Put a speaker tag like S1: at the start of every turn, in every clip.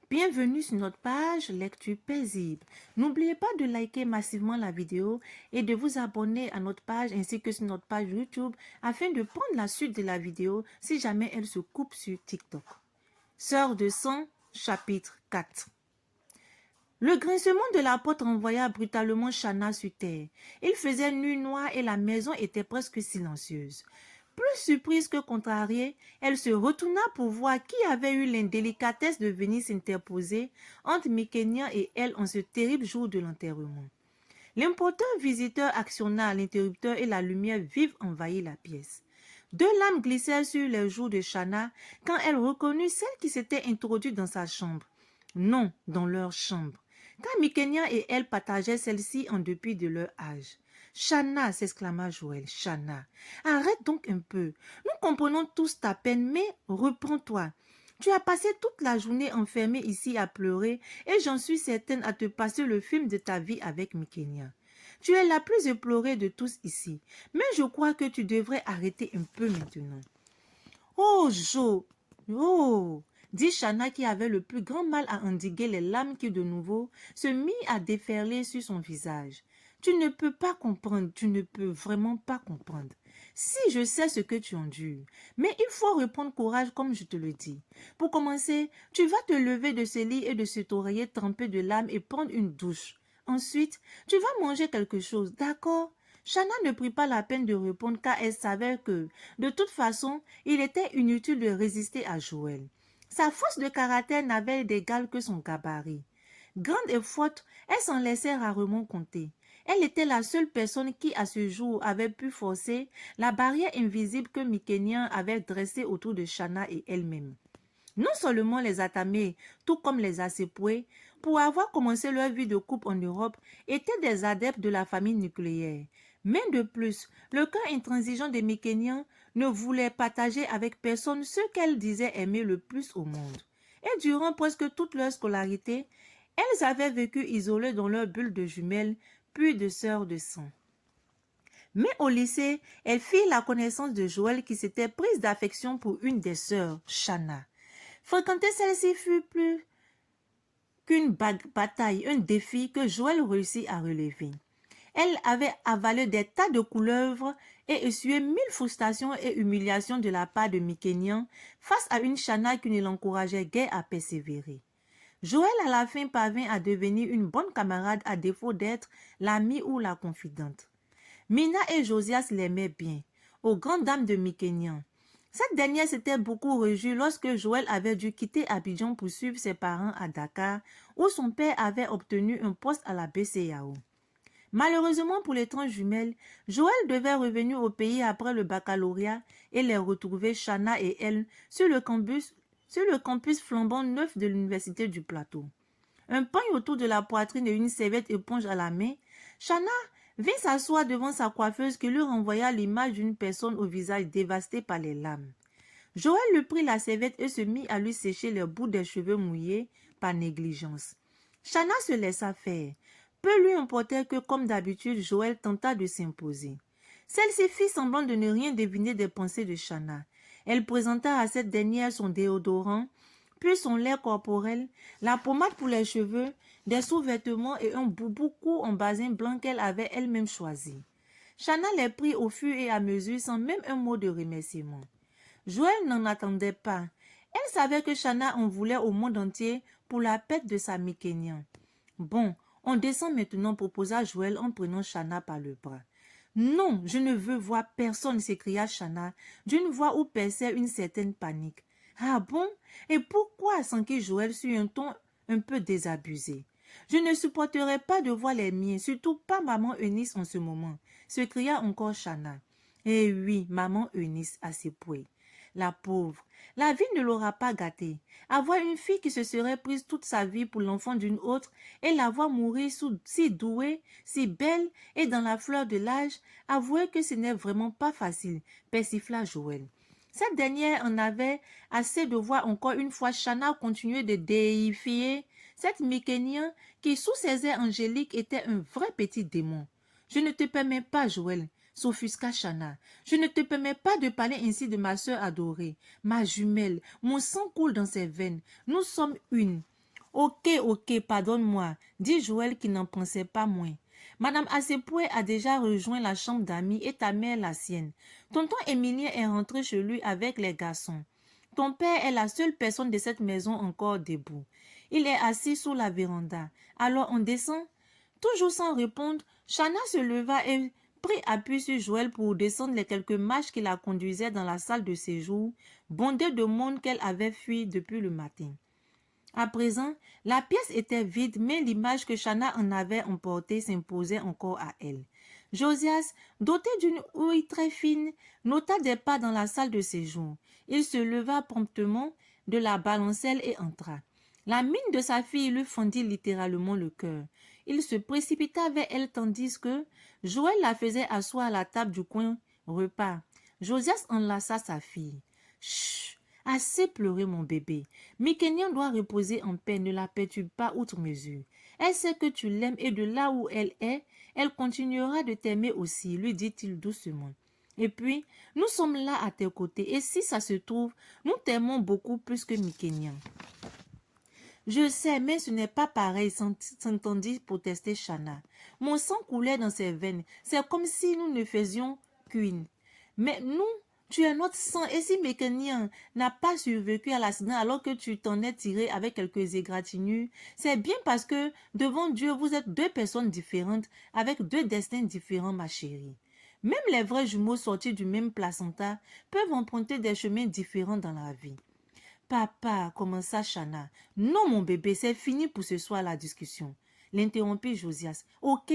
S1: Bienvenue sur notre page Lecture paisible. N'oubliez pas de liker massivement la vidéo et de vous abonner à notre page ainsi que sur notre page YouTube afin de prendre la suite de la vidéo si jamais elle se coupe sur TikTok. Sœur de sang, chapitre 4. Le grincement de la porte renvoya brutalement Chana sur terre. Il faisait nuit noire et la maison était presque silencieuse. Plus surprise que contrariée, elle se retourna pour voir qui avait eu l'indélicatesse de venir s'interposer entre Mikenya et elle en ce terrible jour de l'enterrement. L'important visiteur actionna l'interrupteur et la lumière vive envahit la pièce. Deux lames glissèrent sur les joues de Chana quand elle reconnut celle qui s'était introduite dans sa chambre. Non, dans leur chambre. Car Mikenya et elle partageaient celle-ci en dépit de leur âge. Chana, s'exclama Joël, Chana, arrête donc un peu. Nous comprenons tous ta peine, mais reprends-toi. Tu as passé toute la journée enfermée ici à pleurer et j'en suis certaine à te passer le film de ta vie avec Mikenya. Tu es la plus éplorée de tous ici, mais je crois que tu devrais arrêter un peu maintenant. Oh, Jo, oh, dit Chana qui avait le plus grand mal à endiguer les larmes qui de nouveau se mit à déferler sur son visage. Tu ne peux pas comprendre, tu ne peux vraiment pas comprendre. Si je sais ce que tu endures, mais il faut reprendre courage comme je te le dis. Pour commencer, tu vas te lever de ce lit et de cet oreiller trempé de larmes et prendre une douche. Ensuite, tu vas manger quelque chose, d'accord? Chana ne prit pas la peine de répondre car elle savait que, de toute façon, il était inutile de résister à Joël. Sa force de caractère n'avait d'égal que son gabarit. Grande et forte, elle s'en laissait rarement compter. Elle était la seule personne qui, à ce jour, avait pu forcer la barrière invisible que Mikenya avait dressée autour de Chana et elle-même. Non seulement les Atamés, tout comme les Assépoués, pour avoir commencé leur vie de couple en Europe, étaient des adeptes de la famille nucléaire. Mais de plus, le cœur intransigeant des Mikéniens ne voulait partager avec personne ce qu'elles disaient aimer le plus au monde. Et durant presque toute leur scolarité, elles avaient vécu isolées dans leur bulle de jumelles, puis de sœurs de sang. Mais au lycée, elle fit la connaissance de Joël qui s'était prise d'affection pour une des sœurs, Chana. Fréquenter celle-ci fut plus qu'une bataille, un défi que Joël réussit à relever. Elle avait avalé des tas de couleuvres et essuyé 1000 frustrations et humiliations de la part de Mikenya face à une Chana qui ne l'encourageait guère à persévérer. Joël à la fin parvint à devenir une bonne camarade à défaut d'être l'amie ou la confidente. Mina et Josias l'aimaient bien, aux grandes dames de Mikenya. Cette dernière s'était beaucoup réjouie lorsque Joël avait dû quitter Abidjan pour suivre ses parents à Dakar, où son père avait obtenu un poste à la BCEAO. Malheureusement pour les 30 jumelles, Joël devait revenir au pays après le baccalauréat et les retrouver Chana et elle sur le campus flambant neuf de l'Université du Plateau. Un pagne autour de la poitrine et une serviette éponge à la main, Chana vint s'asseoir devant sa coiffeuse qui lui renvoya l'image d'une personne au visage dévasté par les lames. Joël lui prit la serviette et se mit à lui sécher les bouts des cheveux mouillés par négligence. Chana se laissa faire. Peu lui importait que, comme d'habitude, Joël tenta de s'imposer. Celle-ci fit semblant de ne rien deviner des pensées de Chana. Elle présenta à cette dernière son déodorant, puis son lait corporel, la pommade pour les cheveux, des sous-vêtements et un boubou court en basin blanc qu'elle avait elle-même choisi. Chana les prit au fur et à mesure sans même un mot de remerciement. Joël n'en attendait pas. Elle savait que Chana en voulait au monde entier pour la pète de sa Mikenya. Bon, on descend maintenant, proposa Joël en prenant Chana par le bras. Non, je ne veux voir personne, s'écria Chana, d'une voix où perçait une certaine panique. Ah bon? Et pourquoi? S'enquit Joël sur un ton un peu désabusé. Je ne supporterai pas de voir les miens, surtout pas maman Eunice en ce moment, se cria encore Chana. Eh oui, maman Eunice à ses pouets. La pauvre, la vie ne l'aura pas gâtée. Avoir une fille qui se serait prise toute sa vie pour l'enfant d'une autre et la voir mourir si douée, si belle et dans la fleur de l'âge, avouez que ce n'est vraiment pas facile, persifla Joël. Cette dernière en avait assez de voir encore une fois Chana continuer de déifier cette Mikenya qui, sous ses airs angéliques, était un vrai petit démon. Je ne te permets pas, Joël, s'offusqua Chana. Je ne te permets pas de parler ainsi de ma sœur adorée, ma jumelle. Mon sang coule dans ses veines. Nous sommes une. Ok, pardonne-moi, dit Joël qui n'en pensait pas moins. Madame Assepoué a déjà rejoint la chambre d'amis et ta mère la sienne. Tonton Émilien est rentré chez lui avec les garçons. Ton père est la seule personne de cette maison encore debout. Il est assis sous la véranda. Alors on descend? Toujours sans répondre, Chana se leva et prit appui sur Joël pour descendre les quelques marches qui la conduisaient dans la salle de séjour, bondée de monde qu'elle avait fui depuis le matin. À présent, la pièce était vide, mais l'image que Chana en avait emportée s'imposait encore à elle. Josias, doté d'une ouïe très fine, nota des pas dans la salle de séjour. Il se leva promptement de la balancelle et entra. La mine de sa fille lui fendit littéralement le cœur. Il se précipita vers elle tandis que Joël la faisait asseoir à la table du coin repas. Josias enlaça sa fille. Chut! Assez pleuré, mon bébé. Mikenian doit reposer en paix, ne la perturbe pas outre mesure. Elle sait que tu l'aimes et de là où elle est, elle continuera de t'aimer aussi, lui dit-il doucement. Et puis, nous sommes là à tes côtés et si ça se trouve, nous t'aimons beaucoup plus que Mikenian. Je sais, mais ce n'est pas pareil, s'entendit protester Chana. Mon sang coulait dans ses veines. C'est comme si nous ne faisions qu'une. Mais nous, tu es notre sang. Et si Mécanien n'a pas survécu à l'accident alors que tu t'en es tiré avec quelques égratignures, c'est bien parce que devant Dieu, vous êtes deux personnes différentes avec deux destins différents, ma chérie. Même les vrais jumeaux sortis du même placenta peuvent emprunter des chemins différents dans la vie. Papa, commença Chana. Non, mon bébé, c'est fini pour ce soir la discussion. L'interrompit Josias. Ok,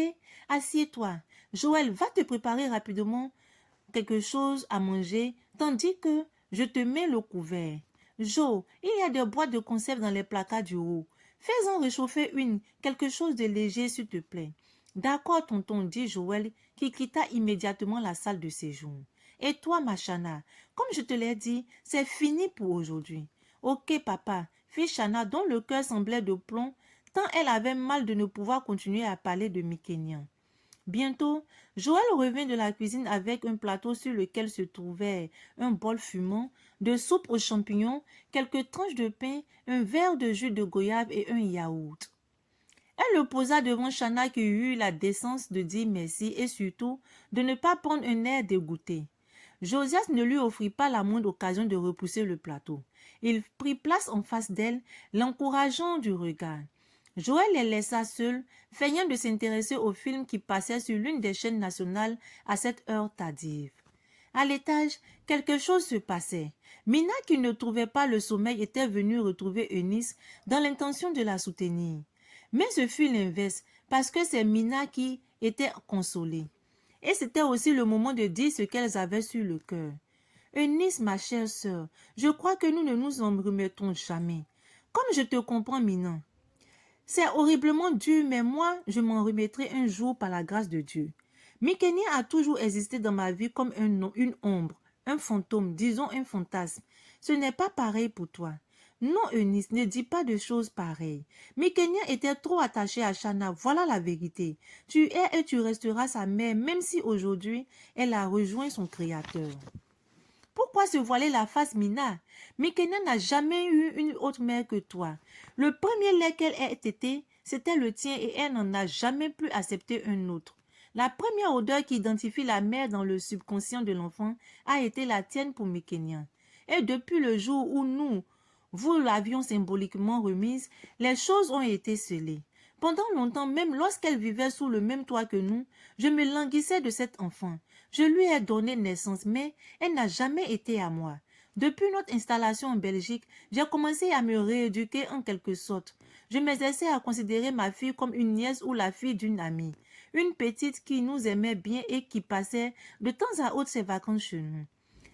S1: assieds-toi. Joël, va te préparer rapidement quelque chose à manger, tandis que je te mets le couvert. Jo, il y a des boîtes de conserve dans les placards du haut. Fais-en réchauffer une, quelque chose de léger, s'il te plaît. D'accord, tonton, dit Joël, qui quitta immédiatement la salle de séjour. Et toi, ma Chana, comme je te l'ai dit, c'est fini pour aujourd'hui. Ok, papa, fit Chana, dont le cœur semblait de plomb, tant elle avait mal de ne pouvoir continuer à parler de Mikenian. Bientôt, Joël revint de la cuisine avec un plateau sur lequel se trouvait un bol fumant, de soupe aux champignons, quelques tranches de pain, un verre de jus de goyave et un yaourt. Elle le posa devant Chana qui eut la décence de dire merci et surtout de ne pas prendre un air dégoûté. Josias ne lui offrit pas la moindre occasion de repousser le plateau. Il prit place en face d'elle, l'encourageant du regard. Joël les laissa seuls, feignant de s'intéresser au film qui passait sur l'une des chaînes nationales à cette heure tardive. À l'étage, quelque chose se passait. Mina, qui ne trouvait pas le sommeil, était venue retrouver Eunice dans l'intention de la soutenir. Mais ce fut l'inverse, parce que c'est Mina qui était consolée. Et c'était aussi le moment de dire ce qu'elles avaient sur le cœur. Eunice, ma chère sœur, je crois que nous ne nous en remettrons jamais. Comme je te comprends, Mina. C'est horriblement dur, mais moi, je m'en remettrai un jour par la grâce de Dieu. Mikenia a toujours existé dans ma vie comme une ombre, un fantôme, disons un fantasme. Ce n'est pas pareil pour toi. Non, Eunice, ne dis pas de choses pareilles. Mikenia était trop attachée à Chana, voilà la vérité. Tu es et tu resteras sa mère, même si aujourd'hui, elle a rejoint son Créateur. Pourquoi se voiler la face, Mina? Mikena n'a jamais eu une autre mère que toi. Le premier lait qu'elle ait été, c'était le tien et elle n'en a jamais plus accepté un autre. La première odeur qui identifie la mère dans le subconscient de l'enfant a été la tienne pour Mikenia. Et depuis le jour où nous, vous l'avions symboliquement remise, les choses ont été scellées. Pendant longtemps, même lorsqu'elle vivait sous le même toit que nous, je me languissais de cet enfant. Je lui ai donné naissance, mais elle n'a jamais été à moi. Depuis notre installation en Belgique, j'ai commencé à me rééduquer en quelque sorte. Je m'exerçais à considérer ma fille comme une nièce ou la fille d'une amie. Une petite qui nous aimait bien et qui passait de temps à autre ses vacances chez nous.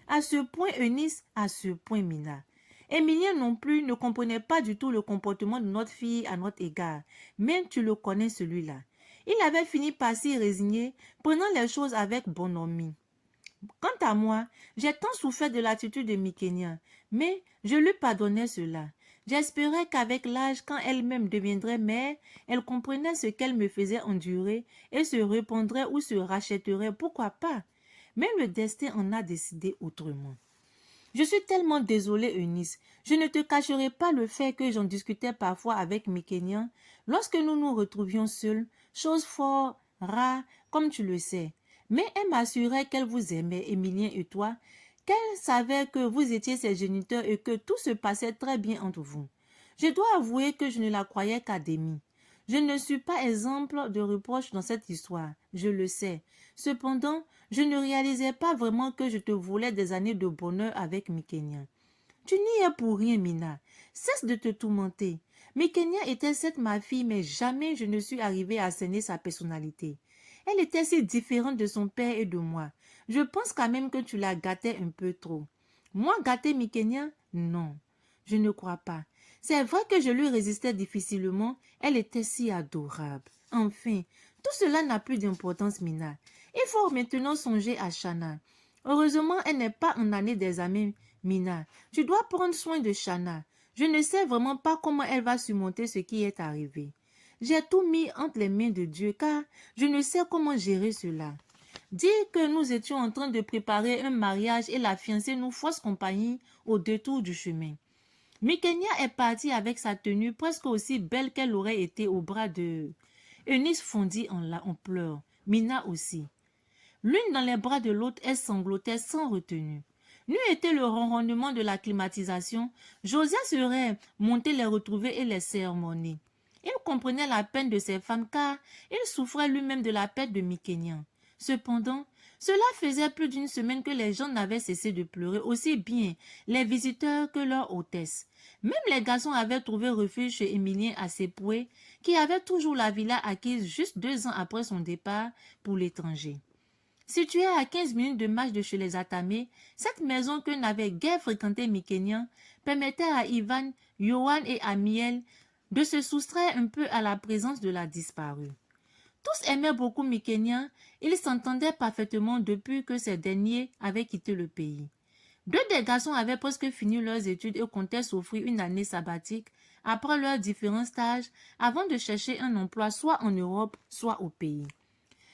S1: À ce point, Eunice, à ce point, Mina. Émilien non plus ne comprenait pas du tout le comportement de notre fille à notre égard. Mais tu le connais celui-là. Il avait fini par s'y résigner, prenant les choses avec bonhomie. Quant à moi, j'ai tant souffert de l'attitude de Mikenia, mais je lui pardonnais cela. J'espérais qu'avec l'âge, quand elle-même deviendrait mère, elle comprendrait ce qu'elle me faisait endurer et se répondrait ou se rachèterait, pourquoi pas. Mais le destin en a décidé autrement. Je suis tellement désolée, Eunice. Je ne te cacherai pas le fait que j'en discutais parfois avec mes Kenyans lorsque nous nous retrouvions seuls, chose fort rare, comme tu le sais. Mais elle m'assurait qu'elle vous aimait, Emilien et toi, qu'elle savait que vous étiez ses géniteurs et que tout se passait très bien entre vous. Je dois avouer que je ne la croyais qu'à demi. Je ne suis pas exemple de reproche dans cette histoire, je le sais. Cependant, je ne réalisais pas vraiment que je te volais des années de bonheur avec Mikenya. Tu n'y es pour rien, Mina. Cesse de te tourmenter. Mikenya était cette ma fille, mais jamais je ne suis arrivée à cerner sa personnalité. Elle était si différente de son père et de moi. Je pense quand même que tu la gâtais un peu trop. Moi, gâter Mikenya? Non, je ne crois pas. C'est vrai que je lui résistais difficilement. Elle était si adorable. Enfin, tout cela n'a plus d'importance, Mina. Il faut maintenant songer à Shana. Heureusement, elle n'est pas en année d'examen, Mina. Tu dois prendre soin de Shana. Je ne sais vraiment pas comment elle va surmonter ce qui est arrivé. J'ai tout mis entre les mains de Dieu car je ne sais comment gérer cela. Dire que nous étions en train de préparer un mariage et la fiancée nous force compagnie au détour du chemin. Mikenya est partie avec sa tenue presque aussi belle qu'elle aurait été au bras de... Eunice fondit en pleurs. Mina aussi. L'une dans les bras de l'autre, elle sanglotait sans retenue. N'eût été le ronronnement de la climatisation, Josiah serait monté les retrouver et les sermonner. Il comprenait la peine de ces femmes car il souffrait lui-même de la perte de Mikenya. Cependant, cela faisait plus d'une semaine que les gens n'avaient cessé de pleurer, aussi bien les visiteurs que leur hôtesse. Même les garçons avaient trouvé refuge chez Émilien à Sepoué, qui avait toujours la villa acquise juste 2 ans après son départ pour l'étranger. Située à 15 minutes de marche de chez les Atamé, cette maison que n'avait guère fréquentée Mikenya permettait à Ivan, Johan et Amiel de se soustraire un peu à la présence de la disparue. Tous aimaient beaucoup Mikenya, ils s'entendaient parfaitement depuis que ces derniers avaient quitté le pays. 2 des garçons avaient presque fini leurs études et comptaient s'offrir une année sabbatique après leurs différents stages avant de chercher un emploi soit en Europe, soit au pays.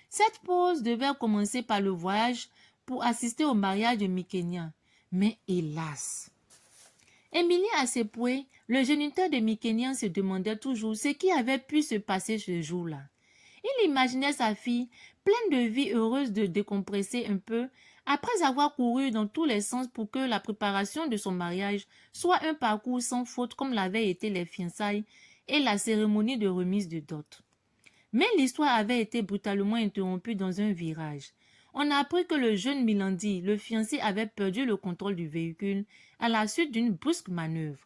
S1: Cette pause devait commencer par le voyage pour assister au mariage de Mikenya. Mais hélas! Émilien Assepoué, le géniteur de Mikenya, se demandait toujours ce qui avait pu se passer ce jour-là. Il imaginait sa fille, pleine de vie, heureuse de décompresser un peu, après avoir couru dans tous les sens pour que la préparation de son mariage soit un parcours sans faute comme l'avaient été les fiançailles et la cérémonie de remise de dot. Mais l'histoire avait été brutalement interrompue dans un virage. On a appris que le jeune Milandi, le fiancé, avait perdu le contrôle du véhicule à la suite d'une brusque manœuvre.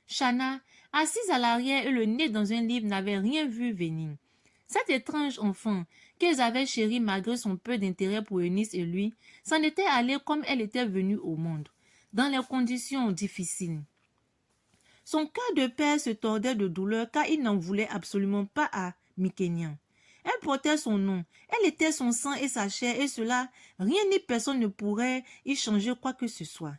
S1: Shana, assise à l'arrière et le nez dans un livre, n'avait rien vu venir. Cet étrange enfant, qu'ils avaient chéri malgré son peu d'intérêt pour Eunice et lui, s'en était allée comme elle était venue au monde, dans les conditions difficiles. Son cœur de père se tordait de douleur car il n'en voulait absolument pas à Mikenya. Elle portait son nom, elle était son sang et sa chair et cela, rien ni personne ne pourrait y changer quoi que ce soit.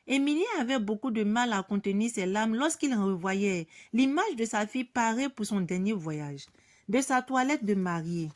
S1: Émilie avait beaucoup de mal à contenir ses larmes lorsqu'il revoyait l'image de sa fille parée pour son dernier voyage, de sa toilette de mariée.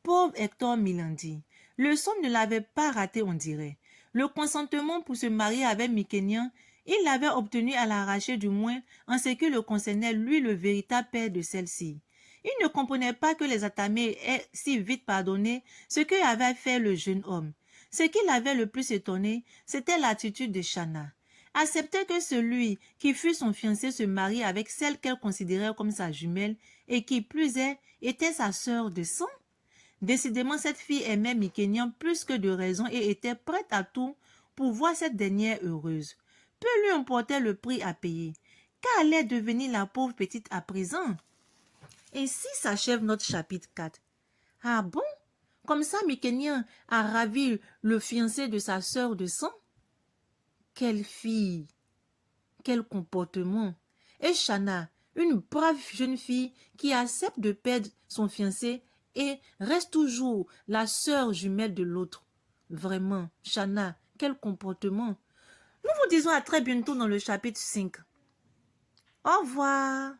S1: Pauvre Hector Milandi, le son ne l'avait pas raté, on dirait. Le consentement pour se marier avec Mikenya, il l'avait obtenu à l'arraché, du moins en ce qui le concernait, lui, le véritable père de celle-ci. Il ne comprenait pas que les Atamés aient si vite pardonné ce qu'avait fait le jeune homme. Ce qui l'avait le plus étonné, c'était l'attitude de Shana. Accepter que celui qui fut son fiancé se marie avec celle qu'elle considérait comme sa jumelle et qui plus est, était sa sœur de sang. Décidément, cette fille aimait Mikenya plus que de raison et était prête à tout pour voir cette dernière heureuse. Peu lui importait le prix à payer. Qu'allait devenir la pauvre petite à présent? Ainsi s'achève notre chapitre 4. Ah bon? Comme ça, Mikenya a ravi le fiancé de sa sœur de sang? Quelle fille! Quel comportement! Et Shana, une brave jeune fille qui accepte de perdre son fiancé et reste toujours la sœur jumelle de l'autre. Vraiment, Shana, quel comportement! Nous vous disons à très bientôt dans le chapitre 5. Au revoir!